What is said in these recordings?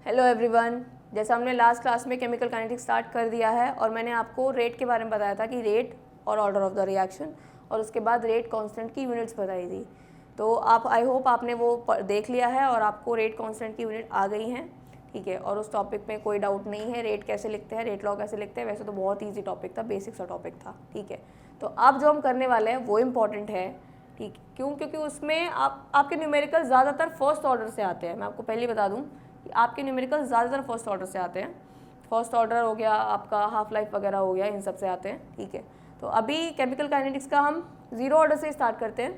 Hello everyone. जैसा हमने last class में केमिकल काइनेटिक्स स्टार्ट कर दिया है और मैंने आपको रेट के बारे में बताया था कि रेट और ऑर्डर ऑफ द रिएक्शन और उसके बाद रेट कांस्टेंट की यूनिट्स बताई थी। तो आप आई होप आपने वो देख लिया है और आपको रेट कांस्टेंट की यूनिट आ गई हैं, ठीक है। और उस टॉपिक में कोई डाउट नहीं है। रेट कैसे लिखते हैं, रेट लॉ कैसे लिखते हैं, वैसे तो बहुत ईजी टॉपिक था, बेसिक सा टॉपिक था, ठीक है। तो अब जो हम करने वाले हैं वो इम्पॉर्टेंट है, ठीक। क्यों? क्योंकि उसमें आपके न्यूमेरिकल ज़्यादातर फर्स्ट ऑर्डर से आते हैं। मैं आपको पहले बता दूं कि आपके न्यूमेरिकल ज़्यादातर फर्स्ट ऑर्डर से आते हैं। फर्स्ट ऑर्डर हो गया, आपका हाफ लाइफ वगैरह हो गया, इन सब से आते हैं, ठीक है। तो अभी केमिकल काइनेटिक्स का हम जीरो ऑर्डर से स्टार्ट करते हैं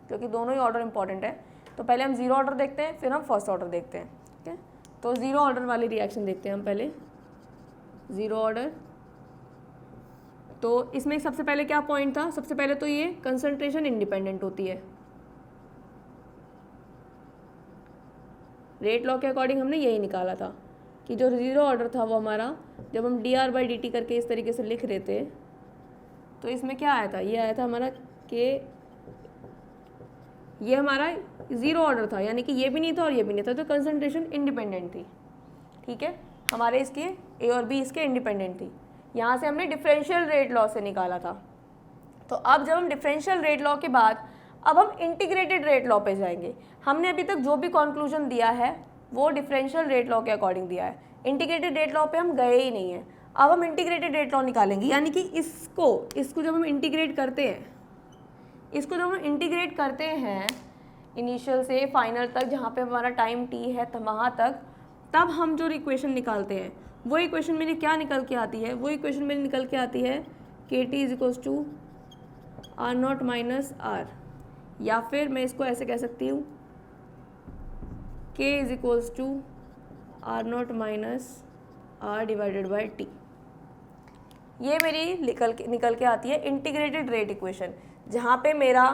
क्योंकि दोनों ही ऑर्डर इंपॉर्टेंट है। तो पहले हम जीरो ऑर्डर देखते हैं, फिर हम फर्स्ट ऑर्डर देखते हैं, ठीक है। तो जीरो ऑर्डर वाली रिएक्शन देखते हैं हम पहले। जीरो ऑर्डर, तो इसमें सबसे पहले क्या पॉइंट था? सबसे पहले तो ये कंसंट्रेशन इंडिपेंडेंट होती है। रेट लॉ के अकॉर्डिंग हमने यही निकाला था कि जो जीरो ऑर्डर था वो हमारा, जब हम dr/dt करके इस तरीके से लिख रहे थे तो इसमें क्या आया था? ये आया था हमारा कि ये हमारा जीरो ऑर्डर था, यानी कि ये भी नहीं था और ये भी नहीं था, तो कंसंट्रेशन इंडिपेंडेंट थी, ठीक है। हमारे इसके ए और बी इसके इंडिपेंडेंट थी। यहाँ से हमने डिफरेंशियल रेट लॉ से निकाला था। तो अब जब हम डिफरेंशियल रेट लॉ के बाद अब हम इंटीग्रेटेड रेट लॉ पे जाएंगे। हमने अभी तक जो भी कंक्लूजन दिया है वो डिफरेंशियल रेट लॉ के अकॉर्डिंग दिया है। इंटीग्रेटेड रेट लॉ पे हम गए ही नहीं हैं। अब हम इंटीग्रेटेड रेट लॉ निकालेंगे, यानी कि इसको जब हम इंटीग्रेट करते हैं, इसको जब हम इंटीग्रेट करते हैं इनिशियल से फाइनल तक, जहाँ पे हमारा टाइम टी है वहाँ तक, तब हम जो इक्वेशन निकालते हैं वो इक्वेशन मेरी क्या निकल के आती है? वो इक्वेशन मेरी निकल के आती है के T is equals to R naught minus R, या फिर मैं इसको ऐसे कह सकती हूँ के is equals to R naught minus R divided by T. ये मेरी निकल के आती है इंटीग्रेटेड रेट इक्वेशन, जहाँ पे मेरा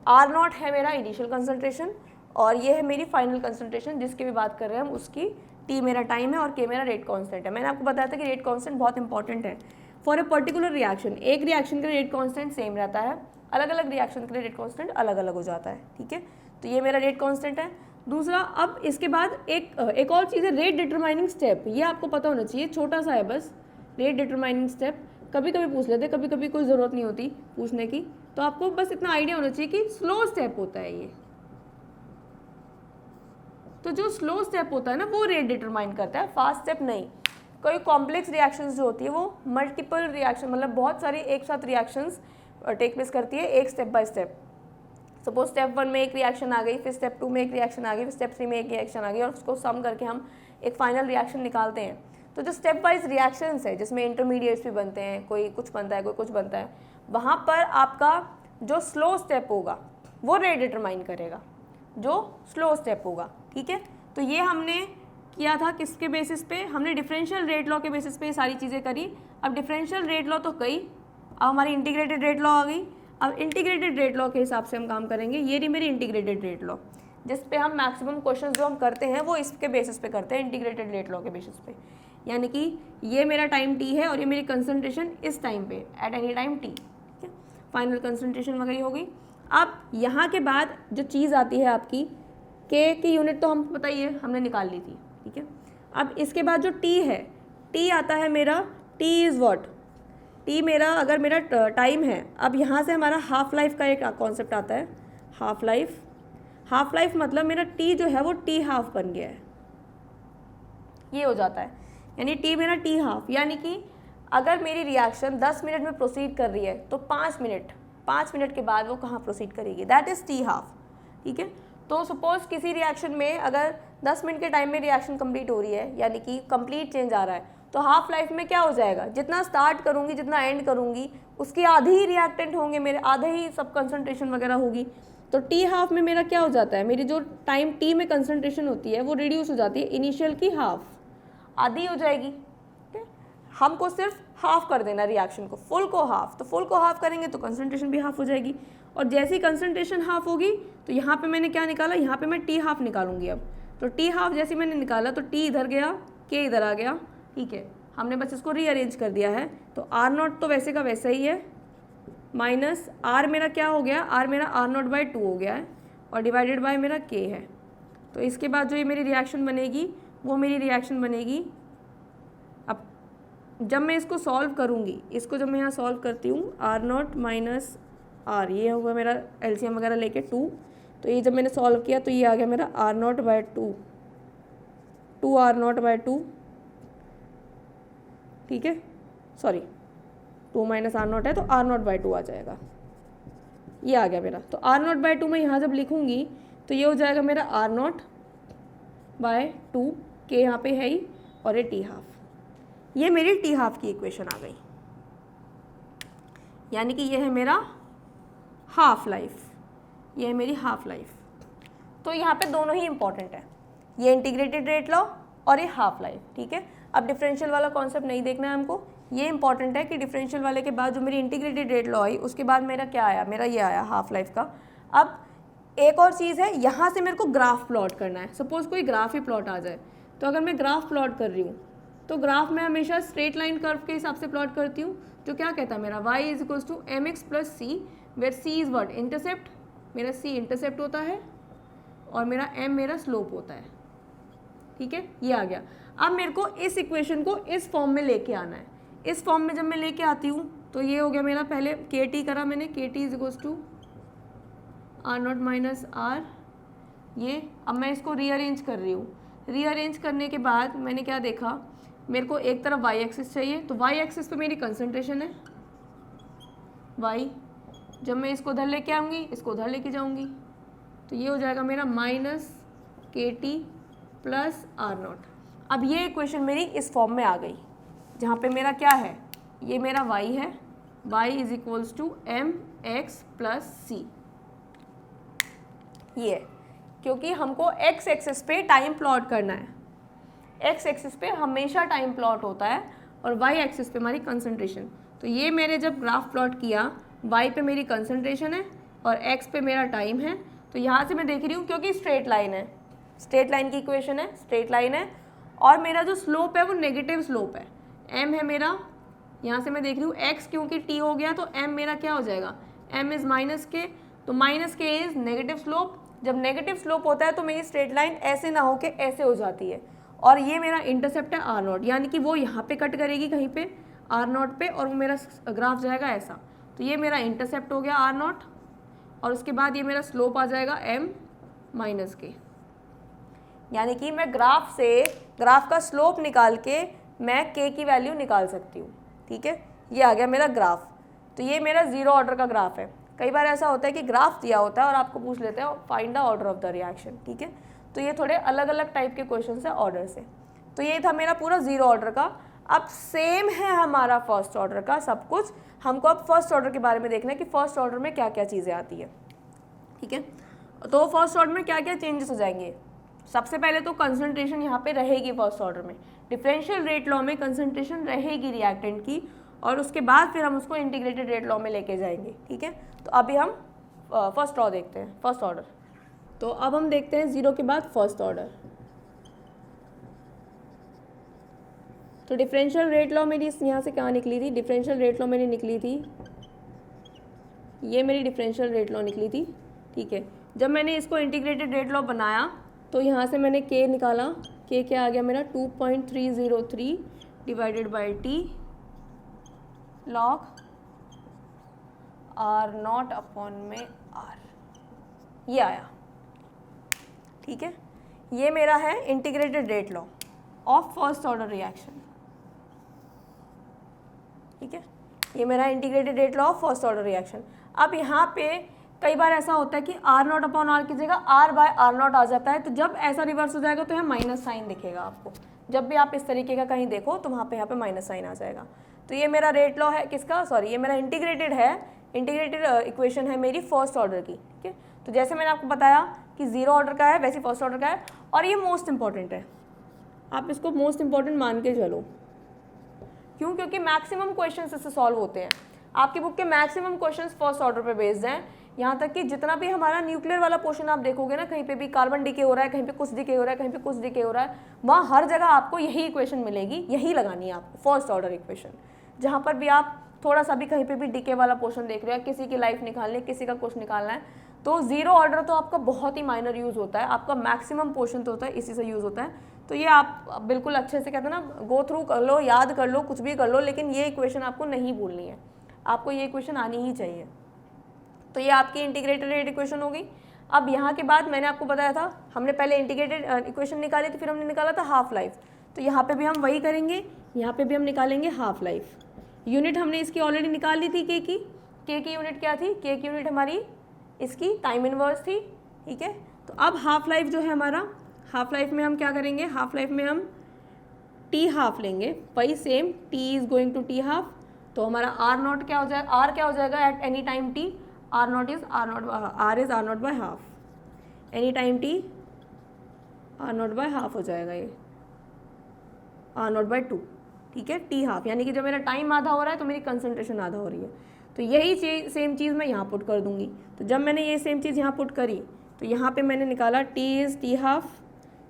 आर नॉट है मेरा इनिशियल कंसंट्रेशन और ये है मेरी फाइनल कंसंट्रेशन जिसकी भी बात कर रहे हैं हम, उसकी टी मेरा टाइम है और के मेरा रेट कांस्टेंट है। मैंने आपको बताया था कि रेट कांस्टेंट बहुत इंपॉर्टेंट है फॉर ए पर्टिकुलर रिएक्शन। एक रिएक्शन का रेट कांस्टेंट सेम रहता है, अलग अलग रिएक्शन के लिए रेट कांस्टेंट अलग अलग हो जाता है, ठीक है। तो ये मेरा रेट कांस्टेंट है। दूसरा, अब इसके बाद एक और चीज़ है रेट डिटरमाइनिंग स्टेप। ये आपको पता होना चाहिए, छोटा सा है बस। रेट डिटरमाइनिंग स्टेप कभी कभी पूछ लेते, कभी कभी कोई ज़रूरत नहीं होती पूछने की। तो आपको बस इतना आइडिया होना चाहिए कि स्लो स्टेप होता है ये। तो जो स्लो स्टेप होता है ना वो रेट डिटरमाइन करता है, फास्ट स्टेप नहीं। कोई कॉम्प्लेक्स रिएक्शंस जो होती है वो मल्टीपल रिएक्शन, मतलब बहुत सारी एक साथ रिएक्शंस टेक प्लेस करती है एक step by step. Suppose step 1 में एक रिएक्शन आ गई, फिर स्टेप 2 में एक रिएक्शन आ गई, फिर स्टेप 3 में एक रिएक्शन आ गई और उसको सम करके हम एक फाइनल रिएक्शन निकालते हैं। तो जो स्टेप वाइज रिएक्शंस है जिसमें इंटरमीडिएट्स भी बनते हैं, कोई कुछ बनता है कोई कुछ बनता है, वहाँ पर आपका जो स्लो स्टेप होगा वो रेट डिटरमाइन करेगा, जो स्लो स्टेप होगा, ठीक है। तो ये हमने किया था किसके बेसिस पे? हमने डिफरेंशियल रेट लॉ के बेसिस पे सारी चीज़ें करी। अब डिफरेंशियल रेट लॉ तो कई, अब हमारी इंटीग्रेटेड रेट लॉ आ गई। अब इंटीग्रेटेड रेट लॉ के हिसाब से हम काम करेंगे। ये रही मेरी इंटीग्रेटेड रेट लॉ, जिस पे हम मैक्सिमम क्वेश्चंस जो हम करते हैं वो इसके बेसिस पे करते हैं, इंटीग्रेटेड रेट लॉ के बेसिस पे। यानी कि ये मेरा टाइम टी है और ये मेरी कंसंट्रेशन इस टाइम पे एट एनी टाइम टी, ठीक है। फाइनल कंसंट्रेशन वगैरह हो गई। अब यहाँ के बाद जो चीज़ आती है आपकी के की यूनिट, तो हम बताइए हमने निकाल ली थी, ठीक है। अब इसके बाद जो टी है, टी आता है मेरा, टी इज़ व्हाट? टी मेरा, अगर मेरा टाइम है, अब यहाँ से हमारा हाफ लाइफ का एक कॉन्सेप्ट आता है, हाफ लाइफ। हाफ लाइफ मतलब मेरा टी जो है वो टी हाफ बन गया है, ये हो जाता है। यानी टी मेरा टी हाफ, यानी कि अगर मेरी रिएक्शन 10 मिनट में प्रोसीड कर रही है तो 5 मिनट के बाद वो कहाँ प्रोसीड करेगी, दैट इज़ टी हाफ, ठीक है। तो सपोज किसी रिएक्शन में अगर 10 मिनट के टाइम में रिएक्शन कंप्लीट हो रही है, यानी कि कंप्लीट चेंज आ रहा है, तो हाफ लाइफ में क्या हो जाएगा? जितना स्टार्ट करूँगी जितना एंड करूँगी उसके आधे ही रिएक्टेंट होंगे मेरे, आधे ही सब कंसंट्रेशन वगैरह होगी। तो टी हाफ में मेरा क्या हो जाता है? मेरी जो टाइम टी में कंसंट्रेशन होती है वो रिड्यूस हो जाती है इनिशियल की हाफ, आधी हो जाएगी, ठीक है। हमको सिर्फ हाफ कर देना रिएक्शन को, फुल को हाफ। तो फुल को हाफ करेंगे तो कंसंट्रेशन भी हाफ हो जाएगी। और जैसे ही कंसंट्रेशन हाफ होगी तो यहाँ पे मैंने क्या निकाला? यहाँ पे मैं टी हाफ निकालूंगी। अब तो टी हाफ जैसे मैंने निकाला तो टी इधर गया, के इधर आ गया, ठीक है। हमने बस इसको रीअरेंज कर दिया है। तो आर नॉट तो वैसे का वैसा ही है, माइनस आर मेरा क्या हो गया? आर मेरा आर नॉट बाई 2 हो गया है और डिवाइडेड बाय मेरा के है। तो इसके बाद जो ये मेरी रिएक्शन बनेगी वो मेरी रिएक्शन बनेगी। अब जब मैं इसको सॉल्व करूँगी, इसको जब मैं यहाँ सॉल्व करती हूँ R0 माइनस R, ये होगा मेरा एलसीएम वगैरह लेके 2, तो ये जब मैंने सॉल्व किया तो ये आ गया मेरा R0/2, 2R0/2, ठीक है, सॉरी 2 माइनस R0 है तो R0/2 आ जाएगा, ये आ गया मेरा। तो R0/2 मैं यहाँ जब लिखूँगी तो ये हो जाएगा मेरा R0/2, के यहाँ पे है ही, और ये T12, ये मेरी T12 की इक्वेशन आ गई, यानी कि ये है मेरा हाफ लाइफ, ये है मेरी हाफ लाइफ। तो यहाँ पे दोनों ही इंपॉर्टेंट है, ये इंटीग्रेटेड रेट लॉ और ये हाफ लाइफ, ठीक है। अब डिफरेंशियल वाला कॉन्सेप्ट नहीं देखना है हमको, ये इंपॉर्टेंट है कि डिफरेंशियल वाले के बाद जो मेरी इंटीग्रेटेड रेट लॉ आई उसके बाद मेरा क्या आया, मेरा ये आया हाफ लाइफ का। अब एक और चीज़ है, यहाँ से मेरे को ग्राफ प्लॉट करना है। सपोज कोई ग्राफ ही प्लॉट आ जाए, तो अगर मैं ग्राफ प्लॉट कर रही हूँ तो ग्राफ में हमेशा स्ट्रेट लाइन कर्व के हिसाब से प्लॉट करती हूँ, जो क्या कहता है मेरा y is equals to mx plus C, where c is what, intercept, मेरा c इंटरसेप्ट होता है और मेरा m मेरा स्लोप होता है, ठीक है, ये आ गया। अब मेरे को इस इक्वेशन को इस फॉर्म में लेके आना है। इस फॉर्म में जब मैं लेके आती हूँ तो ये हो गया मेरा, पहले के टी करा मैंने, के T is equals to R0 minus R, ये। अब मैं इसको रीअरेंज कर रही हूँ। रीअरेंज करने के बाद मैंने क्या देखा, मेरे को एक तरफ y एक्सिस चाहिए, तो y एक्सिस पे मेरी कंसंट्रेशन है y, जब मैं इसको उधर लेके आऊँगी, इसको उधर लेके जाऊँगी, तो ये हो जाएगा मेरा माइनस के टी प्लस R0। अब ये इक्वेशन मेरी इस फॉर्म में आ गई, जहाँ पे मेरा क्या है, ये मेरा y है, y is equals to mx plus c, ये है, क्योंकि हमको x एक्सिस पे टाइम प्लॉट करना है। x एक्सिस पे हमेशा टाइम प्लॉट होता है और y एक्सिस पे हमारी कंसंट्रेशन। तो ये मैंने जब ग्राफ प्लॉट किया, y पे मेरी कंसंट्रेशन है और x पे मेरा टाइम है, तो यहाँ से मैं देख रही हूँ, क्योंकि स्ट्रेट लाइन है, स्ट्रेट लाइन की इक्वेशन है, स्ट्रेट लाइन है, और मेरा जो स्लोप है वो नेगेटिव स्लोप है, m है मेरा, यहाँ से मैं देख रही हूँ x क्योंकि t हो गया तो m मेरा क्या हो जाएगा, m इज़ माइनस के, तो माइनस के इज़ नेगेटिव स्लोप। जब नेगेटिव स्लोप होता है तो मेरी स्ट्रेट लाइन ऐसे ना हो के ऐसे हो जाती है, और ये मेरा इंटरसेप्ट है R0, यानी कि वो यहाँ पे कट करेगी कहीं पे R0 पे, और वो मेरा ग्राफ जाएगा ऐसा। तो ये मेरा इंटरसेप्ट हो गया R0, और उसके बाद ये मेरा स्लोप आ जाएगा m माइनस के, यानी कि मैं ग्राफ से, ग्राफ का स्लोप निकाल के मैं k की वैल्यू निकाल सकती हूँ, ठीक है। ये आ गया मेरा ग्राफ। तो ये मेरा जीरो ऑर्डर का ग्राफ है। कई बार ऐसा होता है कि ग्राफ दिया होता है और आपको पूछ लेते हैं find the order of the reaction, ठीक है। तो ये थोड़े अलग अलग टाइप के क्वेश्चन है ऑर्डर से। तो ये था मेरा पूरा जीरो ऑर्डर का। अब सेम है हमारा फर्स्ट ऑर्डर का सब कुछ। हमको अब फर्स्ट ऑर्डर के बारे में देखना है कि फर्स्ट ऑर्डर में क्या क्या चीज़ें आती है, ठीक है। तो फर्स्ट ऑर्डर में क्या क्या चेंजेस हो जाएंगे। सबसे पहले तो कंसंट्रेशन यहाँ पे रहेगी फर्स्ट ऑर्डर में, डिफरेंशियल रेट लॉ में कंसंट्रेशन रहेगी रिएक्टेंट की, और उसके बाद फिर हम उसको इंटीग्रेटेड रेट लॉ में लेके जाएंगे, ठीक है। तो अभी हम फर्स्ट लॉ देखते हैं, फर्स्ट ऑर्डर। तो अब हम देखते हैं जीरो के बाद फर्स्ट ऑर्डर। तो डिफरेंशियल रेट लॉ मेरी यहाँ से कहाँ निकली थी, डिफरेंशियल रेट लॉ मेरी निकली थी, ये मेरी डिफरेंशियल रेट लॉ निकली थी, ठीक है। जब मैंने इसको इंटीग्रेटेड रेट लॉ बनाया तो यहाँ से मैंने के निकाला, के क्या आ गया मेरा 2.303 divided by T log R0 upon में R, ये आया, ठीक है। ये मेरा है integrated rate law of first order reaction, ठीक है। ये मेरा integrated rate law of first order reaction. अब यहाँ पे कई बार ऐसा होता है कि R0 अपॉन R की जगह R बाय R0 आ जाता है, तो जब ऐसा रिवर्स हो जाएगा तो यहाँ माइनस साइन दिखेगा आपको। जब भी आप इस तरीके का कहीं देखो तो वहाँ पे यहाँ पे माइनस साइन आ जाएगा। तो ये मेरा रेट लॉ है किसका, सॉरी ये मेरा इंटीग्रेटेड है, इंटीग्रेटेड इक्वेशन है मेरी फर्स्ट ऑर्डर की, ठीक है। तो जैसे मैंने आपको बताया कि जीरो ऑर्डर का है वैसे फर्स्ट ऑर्डर का है, और ये मोस्ट इंपॉर्टेंट है, आप इसको मोस्ट इंपॉर्टेंट मान के चलो। क्यों, क्योंकि मैक्सिमम क्वेश्चंस इससे सॉल्व होते हैं। आपकी बुक के मैक्सिमम क्वेश्चंस फर्स्ट ऑर्डर पे बेस्ड हैं, यहाँ तक कि जितना भी हमारा न्यूक्लियर वाला पोर्शन आप देखोगे ना, कहीं पे भी कार्बन डिके हो रहा है, कहीं पे कुछ डिके हो रहा है, कहीं पे कुछ डिके हो रहा है, वहाँ हर जगह आपको यही इक्वेशन मिलेगी, यही लगानी है आपको फर्स्ट ऑर्डर इक्वेशन। जहाँ पर भी आप थोड़ा सा भी कहीं पे भी डिके वाला पोर्शन देख रहे हो, किसी की लाइफ निकालनी है, किसी का कुछ निकालना है, तो जीरो ऑर्डर तो आपका बहुत ही माइनर यूज़ होता है, आपका मैक्सिमम पोर्शन तो होता है इसी से यूज़ होता है। तो ये आप बिल्कुल अच्छे से कहते हैं ना गो थ्रू कर लो, याद कर लो, कुछ भी कर लो, लेकिन ये इक्वेशन आपको नहीं भूलनी है, आपको ये इक्वेशन आनी ही चाहिए। तो ये आपकी इंटीग्रेटेड रेट इक्वेशन हो गई। अब यहाँ के बाद मैंने आपको बताया था, हमने पहले इंटीग्रेटेड इक्वेशन निकाली थी, फिर हमने निकाला था हाफ लाइफ। तो यहाँ पे भी हम वही करेंगे, यहाँ पे भी हम निकालेंगे हाफ लाइफ। यूनिट हमने इसकी ऑलरेडी निकाल ली थी के की यूनिट क्या थी, के की यूनिट हमारी इसकी टाइम इनवर्स थी, ठीक है। तो अब हाफ लाइफ जो है हमारा, हाफ लाइफ में हम क्या करेंगे, हाफ लाइफ में हम टी हाफ लेंगे, वही same T is going to T half. तो हमारा आर नॉट क्या हो जाएगा, आर क्या हो जाएगा at any time T, R naught is R naught by half, any time T R naught by half हो जाएगा, ये आर नॉट बाय 2, ठीक है, टी हाफ। यानी कि जब मेरा टाइम आधा हो रहा है तो मेरी कंसंट्रेशन आधा हो रही है। तो यही सेम चीज़ मैं यहाँ पुट कर दूंगी। तो जब मैंने ये सेम चीज़ यहाँ पुट करी तो यहाँ पे मैंने निकाला टी इज़ टी हाफ,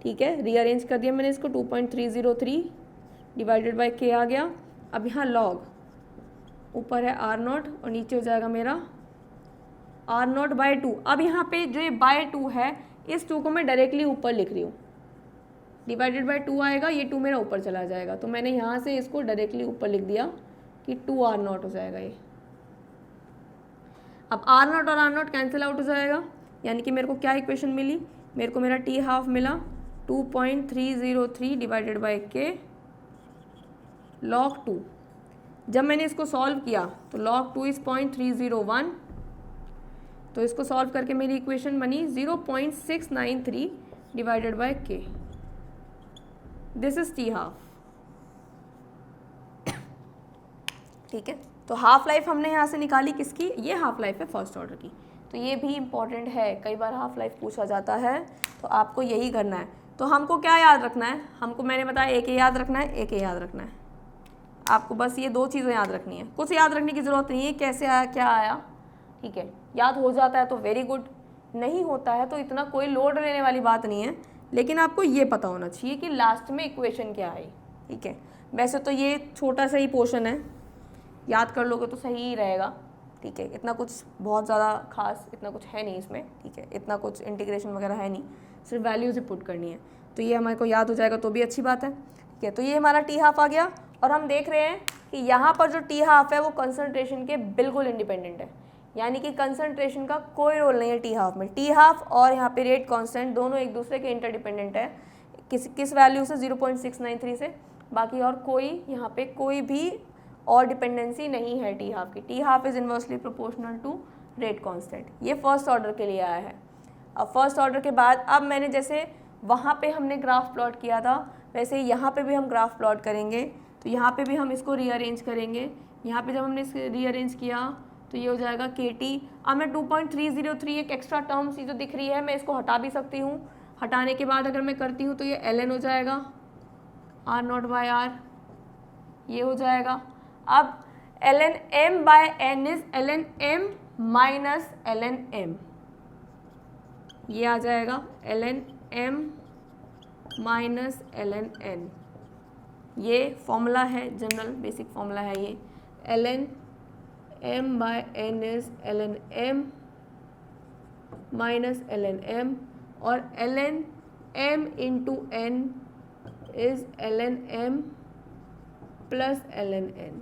ठीक है, रीअरेंज कर दिया मैंने इसको, 2.303 डिवाइडेड बाय के आ गया। अब यहाँ लॉग, ऊपर है आर नॉट और नीचे हो जाएगा मेरा आर नॉट बाय 2। अब यहाँ पे जो ये बाय 2 है, इस 2 को मैं डायरेक्टली ऊपर लिख रही हूँ, डिवाइडेड बाय 2 आएगा, ये 2 मेरा ऊपर चला जाएगा। तो मैंने यहाँ से इसको डायरेक्टली ऊपर लिख दिया कि 2 आर नॉट हो जाएगा ये। अब आर नॉट और आर नॉट कैंसिल आउट हो जाएगा, यानी कि मेरे को क्या इक्वेशन मिली, मेरे को मेरा टी हाफ मिला 2.303 डिवाइडेड बाय के log 2। जब मैंने इसको सॉल्व किया तो log 2 इज 0.301, तो इसको सॉल्व करके मेरी इक्वेशन बनी 0.693 डिवाइडेड बाय के, दिस इज टी हाफ, ठीक है। तो हाफ लाइफ हमने यहाँ से निकाली किसकी, ये हाफ लाइफ है फर्स्ट ऑर्डर की। तो ये भी इम्पॉर्टेंट है, कई बार हाफ लाइफ पूछा जाता है, तो आपको यही करना है। तो हमको क्या याद रखना है, हमको मैंने बताया एक याद रखना है, एक याद रखना है, आपको बस ये 2 चीज़ें याद रखनी है, कुछ याद रखने की ज़रूरत नहीं है, कैसे आया क्या आया, ठीक है। याद हो जाता है तो वेरी गुड, नहीं होता है तो इतना कोई लोड लेने वाली बात नहीं है, लेकिन आपको ये पता होना चाहिए कि लास्ट में इक्वेशन क्या आई, ठीक है। वैसे तो ये छोटा सा ही पोर्शन है, याद कर लोगे तो सही ही रहेगा, ठीक है। इतना कुछ बहुत ज़्यादा खास इतना कुछ है नहीं इसमें, ठीक है, इतना कुछ इंटीग्रेशन वगैरह है नहीं, सिर्फ वैल्यूज ही पुट करनी है। तो ये हमारे को याद हो जाएगा तो भी अच्छी बात है, ठीक है। तो ये हमारा टी हाफ आ गया, और हम देख रहे हैं कि यहाँ पर जो टी हाफ है वो कंसंट्रेशन के बिल्कुल इंडिपेंडेंट है, यानी कि कंसंट्रेशन का कोई रोल नहीं है टी हाफ में। टी हाफ और यहाँ पे रेट कांस्टेंट दोनों एक दूसरे के इंटरडिपेंडेंट है, किस वैल्यू से, 0.693 से, बाकी और कोई यहाँ पे कोई भी और डिपेंडेंसी नहीं है टी हाफ की। T half is inversely proportional to rate constant. ये फर्स्ट ऑर्डर के लिए आया है। अब फर्स्ट ऑर्डर के बाद अब मैंने जैसे वहाँ पे हमने ग्राफ प्लॉट किया था, वैसे ही यहाँ पे भी हम ग्राफ प्लॉट करेंगे। तो यहाँ पे भी हम इसको रीअरेंज करेंगे, यहाँ पे जब हमने इसको रीअरेंज किया तो ये हो जाएगा के टी। अब मैं 2.303 एक एक्स्ट्रा टर्म सी जो दिख रही है मैं इसको हटा भी सकती हूँ, हटाने के बाद अगर मैं करती हूँ तो ये ln हो जाएगा, आर नॉट बाय आर, ये हो जाएगा। अब ln m by n is ln m minus ln m, ये आ जाएगा ln m minus ln n। ये फॉर्मूला है, जनरल बेसिक फॉर्मूला है ये, ln m by n is ln m minus ln m, और ln m into n is ln m plus ln n।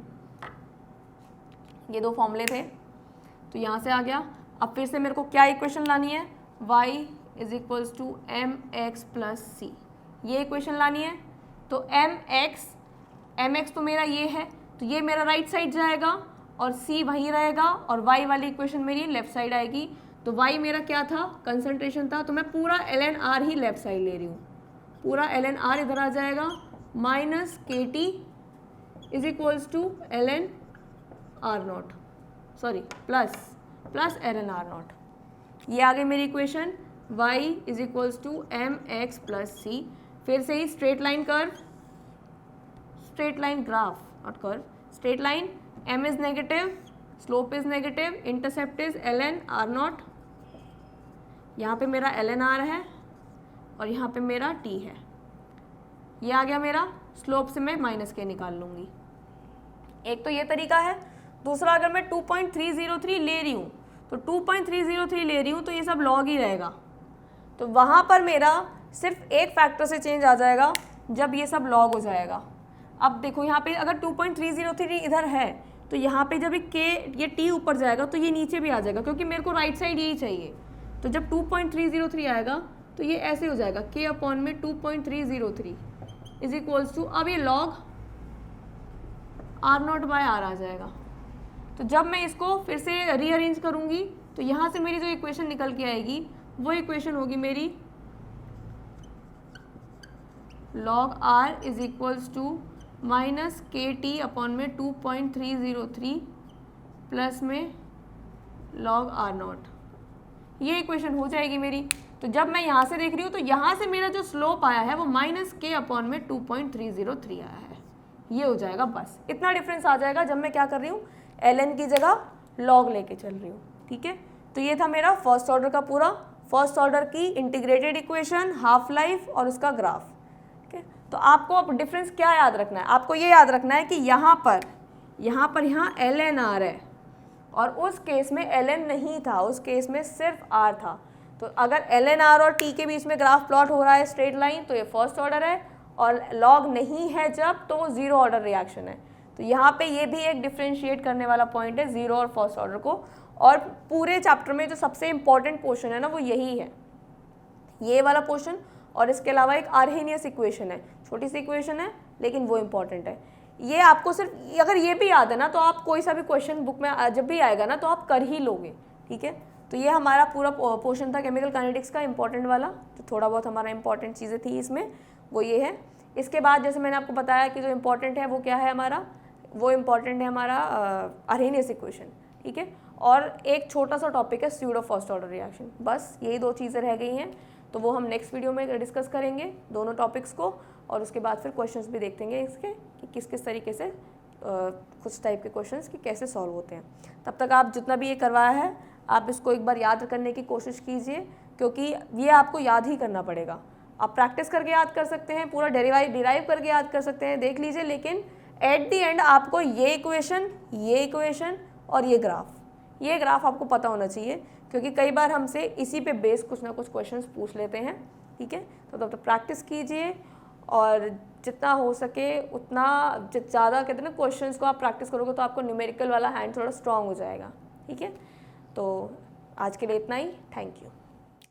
ये 2 फॉर्मूले थे, तो यहाँ से आ गया। अब फिर से मेरे को क्या इक्वेशन लानी है, y is equals to m x plus c, ये इक्वेशन लानी है। तो एम एक्स तो मेरा ये है, तो ये मेरा राइट साइड जाएगा और c वहीं रहेगा, और y वाली इक्वेशन मेरी लेफ्ट साइड आएगी। तो y मेरा क्या था, कंसंट्रेशन था, तो मैं पूरा ln r ही लेफ्ट साइड ले रही हूँ, पूरा ln r इधर आ जाएगा, माइनस के T is equals to ln r naught, sorry plus ln r naught. ये आ गई मेरी equation, y is equals to m x plus c. फिर से ही straight line curve, straight line graph not curve, straight line, m is negative, slope is negative, intercept is ln r naught, यहाँ पे मेरा ln r है और यहाँ पे मेरा t है। ये आ गया मेरा, स्लोप से मैं माइनस के निकाल लूँगी। एक तो ये तरीका है। दूसरा, अगर मैं 2.303 ले रही हूँ तो 2.303 ले रही हूँ तो ये सब लॉग ही रहेगा, तो वहाँ पर मेरा सिर्फ एक फैक्टर से चेंज आ जाएगा जब ये सब लॉग हो जाएगा। अब देखो यहाँ पे अगर 2.303 इधर है तो यहाँ पे जब ये t ऊपर जाएगा तो ये नीचे भी आ जाएगा, क्योंकि मेरे को राइट साइड यही चाहिए। तो जब 2.303 आएगा तो ये ऐसे हो जाएगा k अपॉन में 2.303 इज इक्वल्स टू, अब ये लॉग R0/R आ जाएगा। तो जब मैं इसको फिर से रीअरेंज करूँगी तो यहाँ से मेरी जो इक्वेशन निकल के आएगी वो इक्वेशन होगी मेरी log R is equals to minus KT upon में 2.303 प्लस में log R0। ये इक्वेशन हो जाएगी मेरी। तो जब मैं यहाँ से देख रही हूँ तो यहाँ से मेरा जो स्लोप आया है वो माइनस K अपॉन में 2.303 आया है, ये हो जाएगा। बस इतना डिफरेंस आ जाएगा जब मैं क्या कर रही हूँ, ln की जगह log लेके चल रही हूँ। ठीक है, तो ये था मेरा फर्स्ट ऑर्डर का पूरा, फर्स्ट ऑर्डर की इंटीग्रेटेड इक्वेशन, हाफ लाइफ और उसका ग्राफ। तो आपको अब डिफरेंस क्या याद रखना है, आपको ये याद रखना है कि यहाँ पर ln R है और उस केस में ln नहीं था, उस केस में सिर्फ R था। तो अगर ln R और t के बीच में ग्राफ प्लॉट हो रहा है स्ट्रेट लाइन तो ये फर्स्ट ऑर्डर है, और लॉग नहीं है जब तो वो जीरो ऑर्डर रिएक्शन है। तो यहाँ पे ये भी एक डिफ्रेंशिएट करने वाला पॉइंट है जीरो और फर्स्ट ऑर्डर को। और पूरे चैप्टर में जो सबसे इंपॉर्टेंट पोर्शन है ना वो यही है, ये वाला पोर्शन। और इसके अलावा एक आर्हेनियस इक्वेशन है, छोटी सी इक्वेशन है लेकिन वो इंपॉर्टेंट है। ये आपको सिर्फ अगर ये भी याद है ना तो आप कोई सा भी क्वेश्चन बुक में जब भी आएगा ना तो आप कर ही लोगे। ठीक है, तो ये हमारा पूरा पोर्शन था केमिकल काइनेटिक्स का इंपॉर्टेंट वाला। तो थोड़ा बहुत हमारा इंपॉर्टेंट चीज़ें थी इसमें, वो ये है। इसके बाद जैसे मैंने आपको बताया कि जो इम्पॉर्टेंट है वो क्या है हमारा, वो इम्पॉर्टेंट है हमारा आर्हेनियस इक्वेशन। ठीक है, और एक छोटा सा टॉपिक है स्यूडो फर्स्ट ऑर्डर रिएक्शन। बस यही दो चीज़ें रह गई हैं, तो वो हम नेक्स्ट वीडियो में डिस्कस करेंगे दोनों टॉपिक्स को। और उसके बाद फिर क्वेश्चंस भी देखेंगे इसके कि किस किस तरीके से कुछ टाइप के क्वेश्चंस कि कैसे सॉल्व होते हैं। तब तक आप जितना भी ये करवाया है आप इसको एक बार याद करने की कोशिश कीजिए, क्योंकि ये आपको याद ही करना पड़ेगा। आप प्रैक्टिस करके याद कर सकते हैं, पूरा डिराइव करके याद कर सकते हैं, देख लीजिए, लेकिन एट द एंड आपको ये इक्वेशन और ये ग्राफ आपको पता होना चाहिए, क्योंकि कई बार हमसे इसी पे बेस कुछ ना कुछ क्वेश्चंस पूछ लेते हैं। ठीक है, तो तब तक प्रैक्टिस कीजिए और जितना हो सके उतना ज़्यादा कहते हैं ना क्वेश्चंस को आप प्रैक्टिस करोगे तो आपको न्यूमेरिकल वाला हैंड थोड़ा स्ट्रांग हो जाएगा। ठीक है, तो आज के लिए इतना ही, थैंक यू।